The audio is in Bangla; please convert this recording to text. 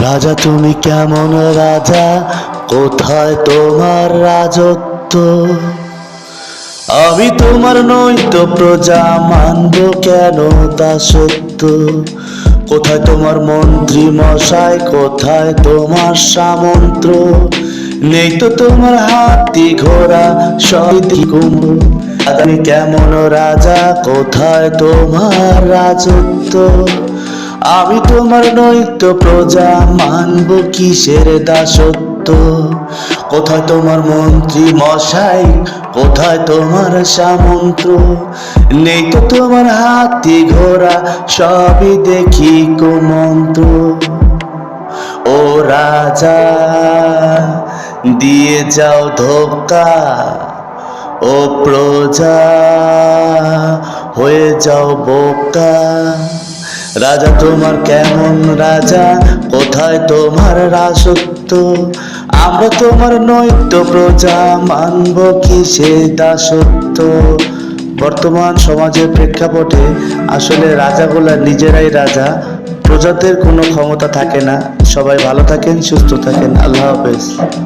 রাজা তুমি কেমন রাজা, কোথায় তোমার রাজত্ব? আমি তোমার নই তো প্রজা, মানব কেন দাসত্ব? কোথায় তোমার মন্ত্রী মশাই, কোথায় তোমার সামন্ত? নেই তো তোমার হাতি ঘোড়া, সবই কুমড়ো। তুমি কেমন রাজা, কোথায় তোমার রাজত্ব? আমি তোমার নই তো প্রজা, মানব কিসের দাসত্ব? কোথায় তোমার মন্ত্রী মশাই, কোথায় তোমার সামন্ত? নেই তো তোমার হাতি ঘোড়া, সবই দেখি কুমন্ত্র। ও রাজা, দিয়ে যাও ধোকা, ও প্রজা হয়ে যাও বোকা। রাজা তোমার কেমন রাজা, কোথায় তোমার রাজত্ব? আমরা তোমার নৈত্য প্রজা, মানব কিসে দাসত্ব? বর্তমান সমাজের প্রেক্ষাপটে আসলে রাজাগুলা নিজেরাই রাজা, প্রজাদের কোনো ক্ষমতা থাকে না। সবাই ভালো থাকেন, সুস্থ থাকেন। আল্লাহ হাফেজ।